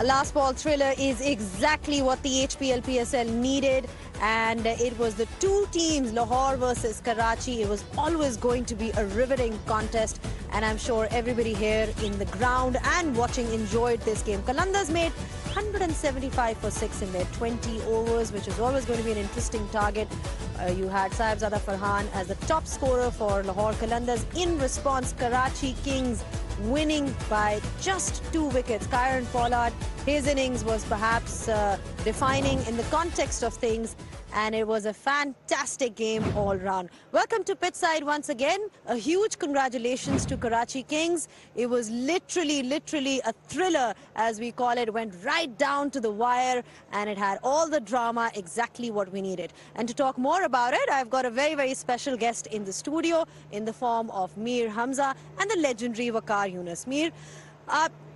A last ball thriller is exactly what the HBL PSL needed, and it was the two teams, Lahore versus Karachi. It was always going to be a riveting contest, and I'm sure everybody here in the ground and watching enjoyed this game. Qalandars made 175 for 6 in their 20 overs, which is always going to be an interesting target. You had Sahibzada Farhan as the top scorer for Lahore Qalandars. In response, Karachi Kings winning by just 2 wickets. Kyron Pollard, his innings was perhaps defining in the context of things, and it was a fantastic game all round. Welcome to Pitchside once again. A huge congratulations to Karachi Kings. It was literally a thriller, as we call it. Went right down to the wire, and it had all the drama, exactly what we needed. And to talk more about it, I've got a very special guest in the studio in the form of Mir Hamza and the legendary Waqar Yunus. Mir,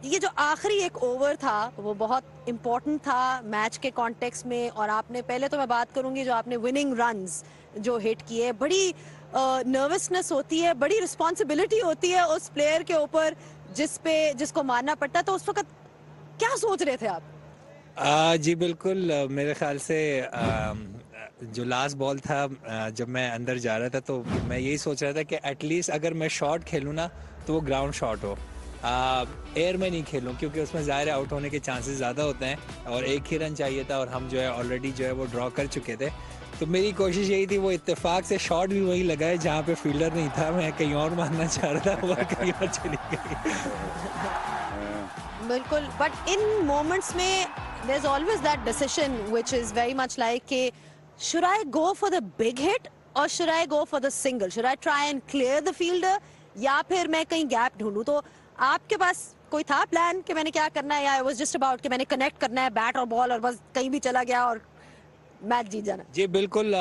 ये जो आखिरी एक over था वो बहुत important था match के context में, और आपने पहले तो मैं बात करूंगी जो आपने विनिंग रन्स जो हिट किए, बड़ी नर्वसनेस होती है, बड़ी रिस्पॉन्सिबिलिटी होती है उस प्लेयर के ऊपर जिसको मारना पड़ता है, तो उस वक्त क्या सोच रहे थे आप? जी बिल्कुल, मेरे ख्याल से जो लास्ट बॉल था जब मैं अंदर जा रहा था तो मैं यही सोच रहा था कि एटलीस्ट अगर मैं शॉट खेलूँ ना तो वो ग्राउंड शॉट हो, एयर में नहीं खेलूं, क्योंकि उसमें ज़ाहिर आउट होने के चांसेस ज़्यादा होते हैं और एक ही रन चाहिए था और हम जो है ऑलरेडी जो है वो ड्रॉ कर चुके थे। तो मेरी कोशिश यही थी, वो इत्तेफाक से शॉट भी वही लगा है जहाँ पे फील्डर नहीं था, मैं कहीं और मारना चाह रहा था, वो कहीं और चली गई। बिल्कुल, बट इन मोमेंट्स में there's always that decision which is very much like should I go for the big hit or should I go for the single? Should I try and clear the fielder या फिर मैं कहीं gap ढूंढूं? तो आपके पास कोई था plan कि मैंने क्या करना है, या वाज जस्ट अबाउट कि मैंने कनेक्ट करना है बैट और बॉल और बस कहीं भी चला गया और मैच जीत जाना? जी बिल्कुल,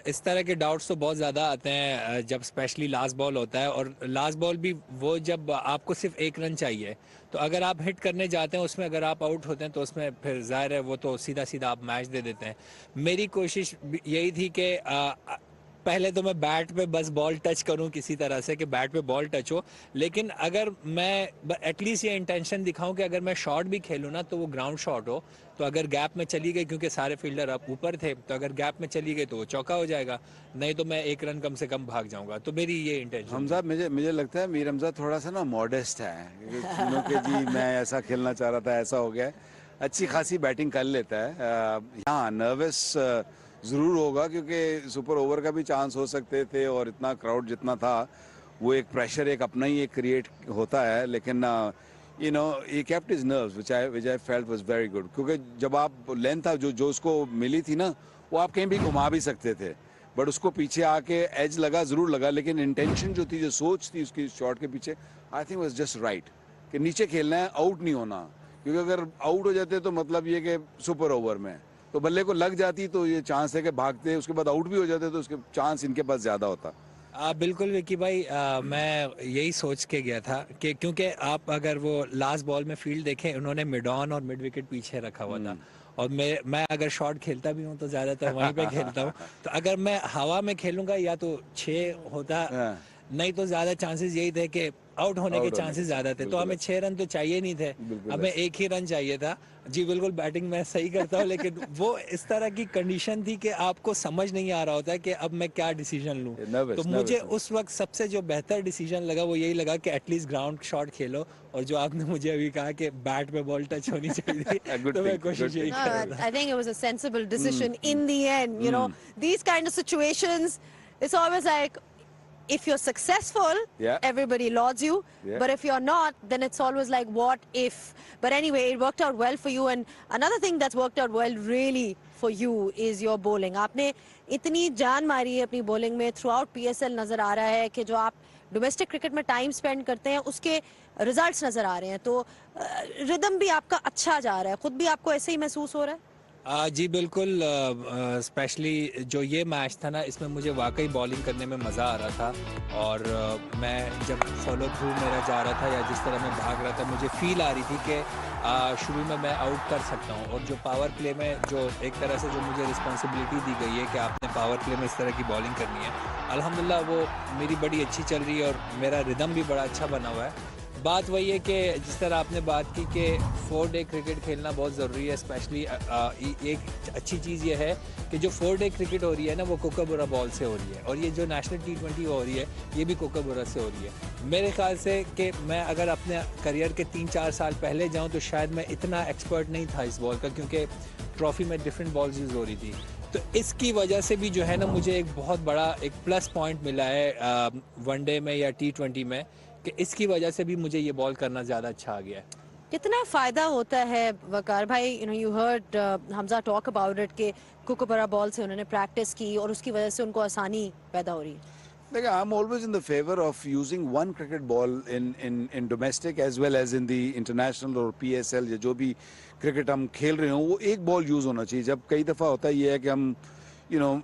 इस तरह के डाउट्स तो बहुत ज़्यादा आते हैं जब स्पेशली लास्ट बॉल होता है, और लास्ट बॉल भी वो जब आपको सिर्फ 1 रन चाहिए, तो अगर आप हिट करने जाते हैं उसमें अगर आप आउट होते हैं तो उसमें फिर जाहिर है वो तो सीधा आप मैच दे देते हैं। मेरी कोशिश यही थी कि पहले तो मैं बैट पे बस बॉल टच करूं किसी तरह से कि बैट पे बॉल टच हो, लेकिन अगर मैं एटलीस्ट ये इंटेंशन दिखाऊं कि अगर मैं शॉट भी खेलूं ना तो वो ग्राउंड शॉट हो, तो अगर गैप में चली गई, क्योंकि सारे फील्डर अब ऊपर थे, तो अगर गैप में चली गई तो वो चौका हो जाएगा, नहीं तो मैं 1 रन कम से कम भाग जाऊंगा। तो मेरी ये इंटेंशन। हमजा, मुझे लगता है मीर हमजा थोड़ा सा ना मॉडेस्ट है कि जी मैं ऐसा खेलना चाह रहा था, ऐसा हो गया। अच्छी खासी बैटिंग कर लेता है। हाँ, नर्वस ज़रूर होगा क्योंकि सुपर ओवर का भी चांस हो सकते थे, और इतना क्राउड जितना था वो एक प्रेशर एक अपना ही एक क्रिएट होता है, लेकिन you know he kept his nerves which I felt was very good, क्योंकि जब आप लेंथ था जो उसको मिली थी ना, वो आप कहीं भी घुमा भी सकते थे, बट उसको पीछे आके एज लगा ज़रूर लगा, लेकिन इंटेंशन जो थी, जो सोच थी उसकी शॉट के पीछे, I think was just right कि नीचे खेलना है, आउट नहीं होना, क्योंकि अगर आउट हो जाते तो मतलब ये कि सुपर ओवर में तो बल्ले को लग जाती तो ये चांस है कि भागते उसके बाद आउट भी हो जाते तो उसके चांस इनके पास ज़्यादा होता। बिल्कुल विकी भाई, मैं यही सोच के गया था कि क्योंकि आप अगर वो लास्ट बॉल में फील्ड देखें, उन्होंने मिड ऑन और मिड विकेट पीछे रखा हुआ था, और मैं अगर शॉट खेलता भी हूँ तो ज़्यादातर वहीं पे खेलता हूँ, तो अगर मैं हवा में खेलूंगा या तो 6 होता, नहीं तो ज़्यादा चांसेस यही थे कि आउट होने के चांसेस ज़्यादा थे, तो हमें 6 रन तो चाहिए नहीं थे, हमें 1 ही रन चाहिए था। जी बिल्कुल, बैटिंग मैं सही करता हूँ, लेकिन वो इस तरह की कंडीशन थी कि आपको समझ नहीं आ रहा होता कि अब मैं क्या डिसीजन लूँ। तो मुझे उस वक्त सबसे जो बेहतर डिसीजन लगा वो यही लगा कि एटलीस्ट ग्राउंड शॉट खेलो, और जो आपने मुझे अभी कहा कि बैट पे बॉल टच होनी चाहिए तो मैं कोशिश यही कर रहा था। I think it was a sensible decision in the end. You know, these kind of situations, it's always like, if you're successful, everybody lauds you, but if you're not, then it's always like, what if? But anyway, it worked out well for you, and another thing that's worked out well really for you is your bowling. आपने इतनी जान मारी है अपनी bowling में, throughout PSL नजर आ रहा है कि जो आप डोमेस्टिक क्रिकेट में टाइम स्पेंड करते हैं उसके रिजल्ट्स नजर आ रहे हैं, तो रिदम भी आपका अच्छा जा रहा है, खुद भी आपको ऐसे ही महसूस हो रहा है? जी बिल्कुल, स्पेशली जो ये मैच था ना, इसमें मुझे वाकई बॉलिंग करने में मज़ा आ रहा था, और मैं जब फॉलो थ्रू मेरा जा रहा था या जिस तरह मैं भाग रहा था, मुझे फील आ रही थी कि शुरू में मैं आउट कर सकता हूँ, और जो पावर प्ले में जो एक तरह से जो मुझे रिस्पॉन्सिबिलिटी दी गई है कि आपने पावर प्ले में इस तरह की बॉलिंग करनी है, अल्हम्दुलिल्लाह वो मेरी बड़ी अच्छी चल रही है और मेरा रिदम भी बड़ा अच्छा बना हुआ है। बात वही है कि जिस तरह आपने बात की कि 4-डे क्रिकेट खेलना बहुत ज़रूरी है, स्पेशली एक अच्छी चीज़ ये है कि जो 4-डे क्रिकेट हो रही है ना वो कोकाबुरा बॉल से हो रही है, और ये जो नेशनल T20 हो रही है ये भी कोकाबुरा से हो रही है। मेरे ख्याल से कि मैं अगर अपने करियर के 3-4 साल पहले जाऊँ तो शायद मैं इतना एक्सपर्ट नहीं था इस बॉल का, क्योंकि ट्रॉफ़ी में डिफरेंट बॉल्स यूज़ हो रही थी। तो इसकी वजह से भी जो है ना मुझे एक बहुत बड़ा एक प्लस पॉइंट मिला है वनडे में या T20 में, कि इसकी वजह से भी मुझे ये बॉल करना ज़्यादा अच्छा आ गया है। कितना फ़ायदा होता है वकार भाई, you heard Hamza talk about it कि कोकोबरा बॉल से उन्होंने प्रैक्टिस की और उसकी वजह से उनको आसानी पैदा हो रही है। देखिए, I'm always in the favor of using one cricket ball in domestic as well as in the international और PSL या जो भी क्रिकेट हम खेल रहे हो, वो एक बॉल यूज़ होना चाहिए। जब कई दफ़ा होता है ये है कि हम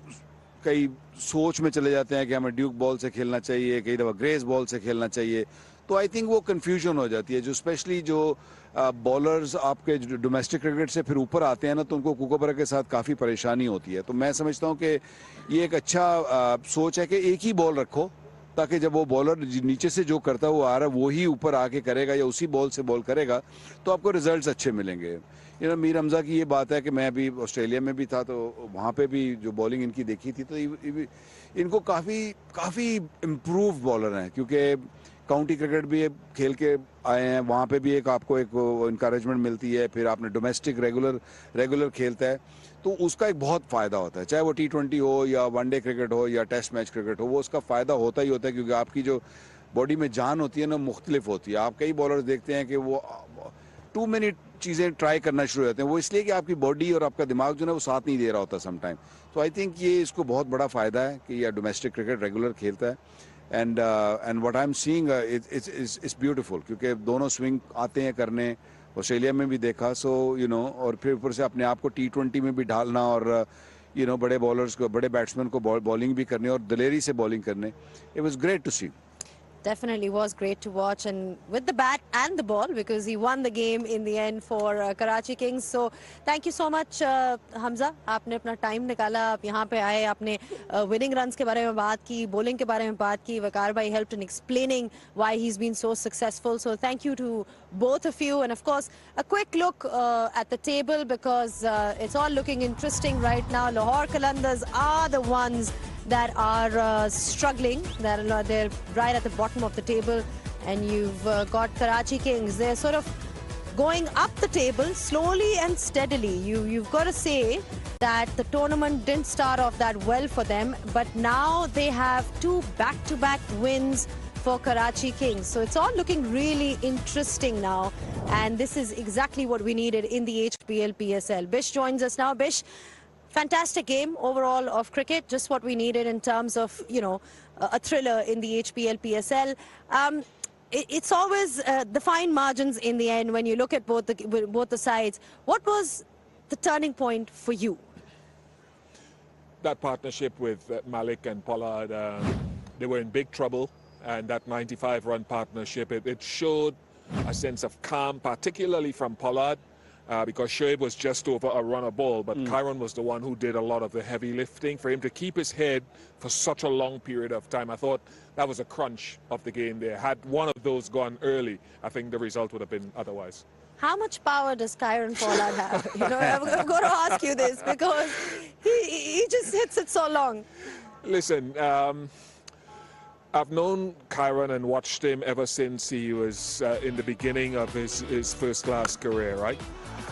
कई सोच में चले जाते हैं कि हमें ड्यूक बॉल से खेलना चाहिए, कई दफ़ा ग्रेस बॉल से खेलना चाहिए, तो आई थिंक वो कन्फ्यूजन हो जाती है। जो स्पेशली जो बॉलर्स आपके डोमेस्टिक क्रिकेट से फिर ऊपर आते हैं ना, तो उनको कोकोबरा के साथ काफ़ी परेशानी होती है। तो मैं समझता हूँ कि ये एक अच्छा सोच है कि एक ही बॉल रखो, ताकि जब वो बॉलर नीचे से जो करता है वो आ रहा है वो ही ऊपर आके करेगा या उसी बॉल से बॉल करेगा, तो आपको रिजल्ट्स अच्छे मिलेंगे। मीर हमजा की ये बात है कि मैं अभी ऑस्ट्रेलिया में भी था, तो वहाँ पे भी जो बॉलिंग इनकी देखी थी, तो इनको काफ़ी इम्प्रूव बॉलर हैं, क्योंकि काउंटी क्रिकेट भी खेल के आए हैं, वहाँ पे भी एक आपको एक इनकरेजमेंट मिलती है। फिर आपने डोमेस्टिक रेगुलर खेलता है, तो उसका एक बहुत फ़ायदा होता है, चाहे वो T20 हो या वनडे क्रिकेट हो या टेस्ट मैच क्रिकेट हो, वो उसका फ़ायदा होता ही होता है, क्योंकि आपकी जो बॉडी में जान होती है ना मुख्तलिफ होती है। आप कई बॉलर्स देखते हैं कि वो 2 मिनट चीज़ें ट्राई करना शुरू हो जाते हैं, वो इसलिए कि आपकी बॉडी और आपका दिमाग जो है वो साथ नहीं दे रहा होता समटाइम। तो आई थिंक ये इसको बहुत बड़ा फ़ायदा है कि यह डोमेस्टिक क्रिकेट रेगुलर खेलता है। And what I am seeing it's beautiful, क्योंकि दोनों स्विंग आते हैं करने, ऑस्ट्रेलिया में भी देखा। सो और फिर ऊपर से अपने आप को T20 में भी ढालना और बड़े बॉलर्स को, बड़े बैट्समैन को बॉलिंग भी करनी और दिलेरी से बॉलिंग करने, it was great to see. Definitely was great to watch, and with the bat and the ball, because he won the game in the end for Karachi Kings. So thank you so much Hamza, आपने अपना time निकाला, आप यहाँ पे आए, आपने winning runs के बारे में बात की, bowling के बारे में बात की. वकार भाई helped in explaining why he's been so successful. So thank you to both of you, and of course a quick look at the table, because it's all looking interesting right now. Lahore Qalandars are the ones that are struggling. They're right at the bottom of the table, and you've got Karachi Kings. They're sort of going up the table slowly and steadily. You've got to say that the tournament didn't start off that well for them, but now they have 2 back-to-back wins for Karachi Kings. So it's all looking really interesting now, and this is exactly what we needed in the HBL PSL. Bish joins us now. Bish, fantastic game overall of cricket, just what we needed in terms of, a thriller in the HBL PSL. It's always the fine margins in the end when you look at both the sides. What was the turning point for you? That partnership with Malik and Pollard, they were in big trouble, and that 95-run partnership, it showed a sense of calm, particularly from Pollard. Because Shoaib was just over a runner ball, but Kyron was the one who did a lot of the heavy lifting. For him to keep his head for such a long period of time, I thought that was a crunch of the game there. Had one of those gone early, I think the result would have been otherwise. How much power does Kyron Pollard have? I'm going to ask you this, because he just hits it so long. Listen, I've known Kyron and watched him ever since he was in the beginning of his first-class career, right?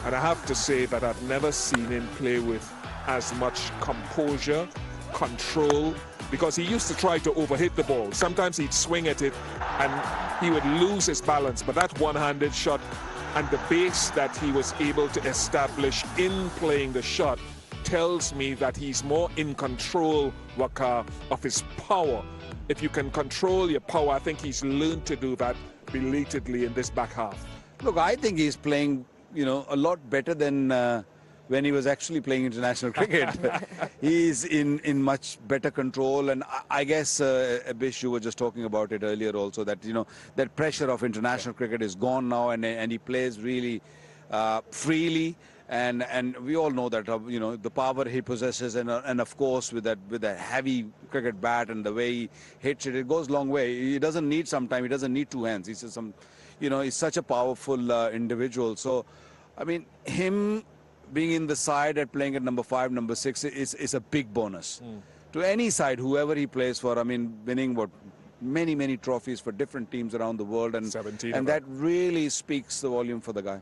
And I have to say that I've never seen him play with as much composure, control, because he used to try to overhit the ball. Sometimes he'd swing at it and he would lose his balance, but that one-handed shot and the base that he was able to establish in playing the shot tells me that he's more in control, Waka, of his power. If you can control your power, I think he's learned to do that belatedly in this back half. Look, I think he's playing a lot better than when he was actually playing international cricket. He's in much better control, and I guess Bish, you were just talking about it earlier also, that that pressure of international cricket is gone now, and he plays really freely. And we all know that the power he possesses, and of course with that heavy cricket bat and the way he hits it, it goes a long way. He doesn't need some time. He doesn't need 2 hands. He says is such a powerful individual. So, I mean, him being in the side at playing at number 5, number 6 is a big bonus to any side, whoever he plays for. I mean, winning many trophies for different teams around the world, and 17 and that really speaks the volume for the guy.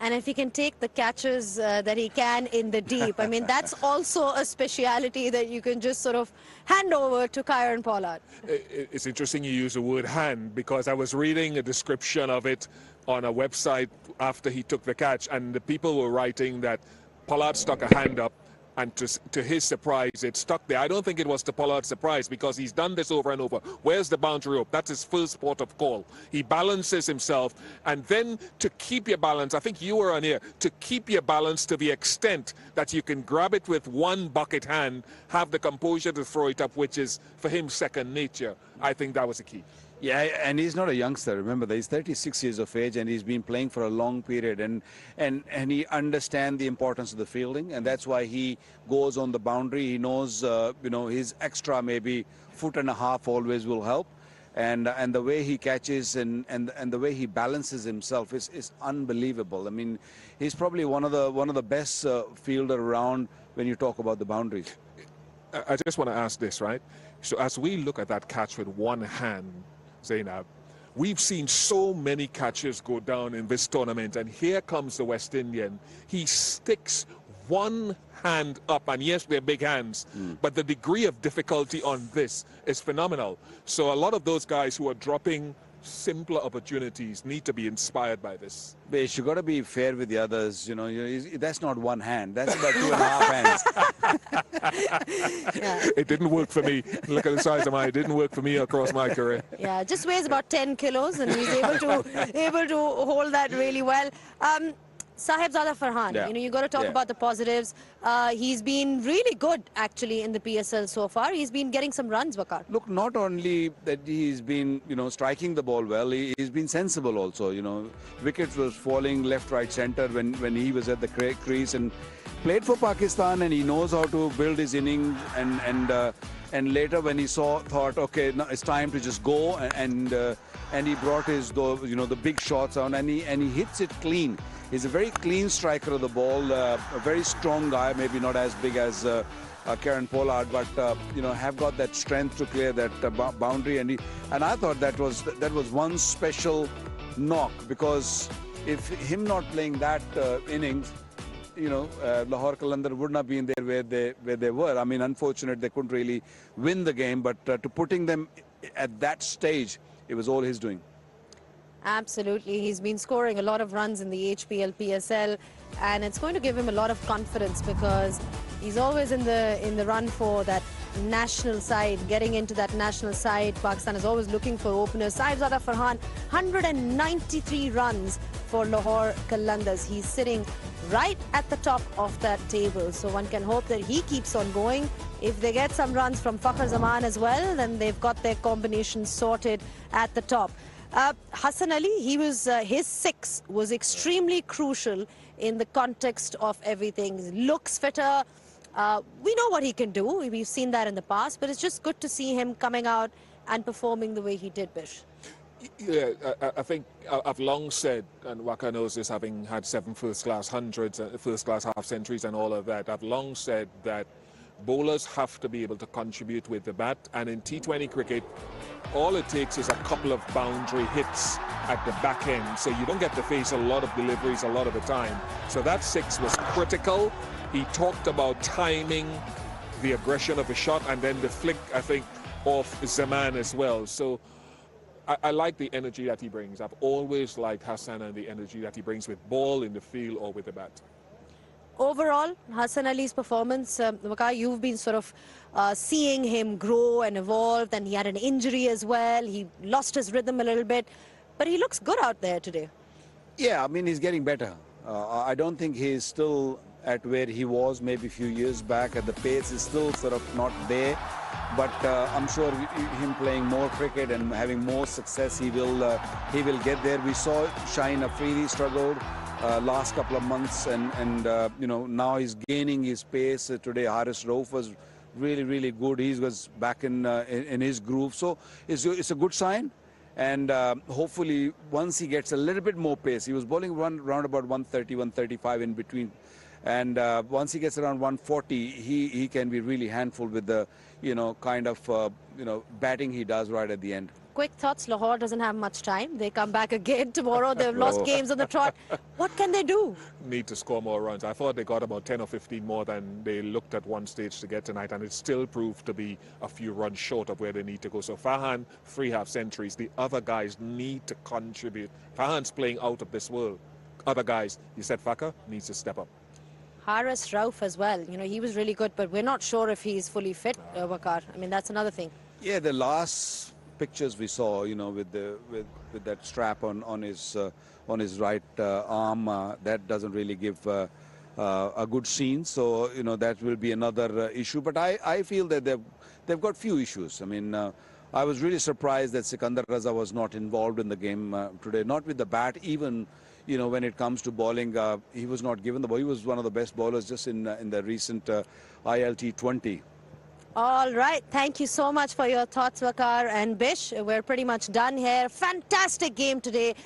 And if he can take the catches that he can in the deep, I mean, that's also a speciality that you can just sort of hand over to Kieron Pollard. It's interesting you use the word hand, because I was reading a description of it on a website after he took the catch, and the people were writing that Pollard stuck a hand up, and to his surprise, it stuck there. I don't think it was to Pollard's surprise, because he's done this over and over. Where's the boundary rope? That's his first port of call. He balances himself, and then to keep your balance, I think you were on here, to keep your balance to the extent that you can grab it with one bucket hand, have the composure to throw it up, which is, for him, second nature. I think that was the key. Yeah, and he's not a youngster. Remember, he's 36 years of age, and he's been playing for a long period, and he understands the importance of the fielding, and that's why he goes on the boundary. He knows, his extra maybe foot and a half always will help, and the way he catches and the way he balances himself is unbelievable. I mean, he's probably one of the best fielder around when you talk about the boundaries. I just want to ask this, right? So as we look at that catch with one hand, Zainab, we've seen so many catches go down in this tournament, and here comes the West Indian. He sticks one hand up, and yes, they're big hands, but the degree of difficulty on this is phenomenal. So a lot of those guys who are dropping simpler opportunities need to be inspired by this. But you got to be fair with the others. That's not one hand. That's about 2.5 hands. Yeah. It didn't work for me. Look at the size of mine. It didn't work for me across my career. Yeah, just weighs about 10 kilos, and he's able to hold that really well. Sahibzada Farhan, Yeah. you got to talk Yeah. about the positives. He's been really good, actually, in the PSL so far. He's been getting some runs, Waqar. Look, not only that he's been, striking the ball well, he's been sensible also. Wickets was falling left, right, centre when he was at the crease, and played for Pakistan, and he knows how to build his innings. And later when he thought, okay, now it's time to just go, and he brought his, the big shots on, and he hits it clean. He's a very clean striker of the ball, a very strong guy, maybe not as big as Kieron Pollard, but have got that strength to clear that boundary. And I thought that was one special knock, because if him not playing that innings, Lahore Qalandars would not be in there where they were. I mean, unfortunate they couldn't really win the game, but to putting them at that stage, it was all his doing. Absolutely. He's been scoring a lot of runs in the HBL PSL, and it's going to give him a lot of confidence, because he's always in the run for that national side, getting into that national side. Pakistan is always looking for openers. Sahibzada Farhan, 193 runs for Lahore Qalandars. He's sitting right at the top of that table, so one can hope that he keeps on going. If they get some runs from Fakhar Zaman as well, then they've got their combination sorted at the top. Hassan Ali, his 6 was extremely crucial in the context of everything. He looks fitter. We know what he can do. We've seen that in the past, but it's just good to see him coming out and performing the way he did, Bish. Yeah, I think I've long said, and Waqar knows this, having had 7 first-class hundreds, first-class half-centuries and all of that, I've long said that bowlers have to be able to contribute with the bat, and in T20 cricket, all it takes is a couple of boundary hits at the back end, so you don't get to face a lot of deliveries a lot of the time. So that 6 was critical. He talked about timing, the aggression of the shot, and then the flick, I think, off Zaman as well. So I like the energy that he brings. I've always liked Hassan and the energy that he brings with ball in the field or with the bat. Overall, Hassan Ali's performance, Waqar, you've been sort of seeing him grow and evolve, and he had an injury as well. He lost his rhythm a little bit, but he looks good out there today. Yeah, I mean, he's getting better. I don't think he's still at where he was maybe a few years back. At the pace is still sort of not there, but I'm sure him playing more cricket and having more success, he will get there. We saw Shaheen Afridi struggled last couple of months, and now he's gaining his pace. Today Haris Rauf was really good. He was back in his groove, so it's a good sign. And hopefully, once he gets a little bit more pace, he was bowling round about 130, 135 in between. And once he gets around 140, he can be really handful with the, kind of, batting he does right at the end. Quick thoughts, Lahore doesn't have much time. They come back again tomorrow. They've lost games on the trot. What can they do? Need to score more runs. I thought they got about 10 or 15 more than they looked at one stage to get tonight, and it still proved to be a few runs short of where they need to go. So Farhan, 3 half centuries. The other guys need to contribute. Farhan's playing out of this world. Other guys, you said Fakar, needs to step up. Haris Rauf as well. He was really good, but we're not sure if he's fully fit, Waqar. I mean, that's another thing. Yeah, the last pictures we saw, with that strap on his right arm, that doesn't really give a good scene. So that will be another issue. But I feel that they've got few issues. I mean, I was really surprised that Sikandar Raza was not involved in the game today. Not with the bat, even when it comes to bowling, he was not given the ball. He was one of the best bowlers just in the recent T20. All right. Thank you so much for your thoughts, Waqar and Bish. We're pretty much done here. Fantastic game today.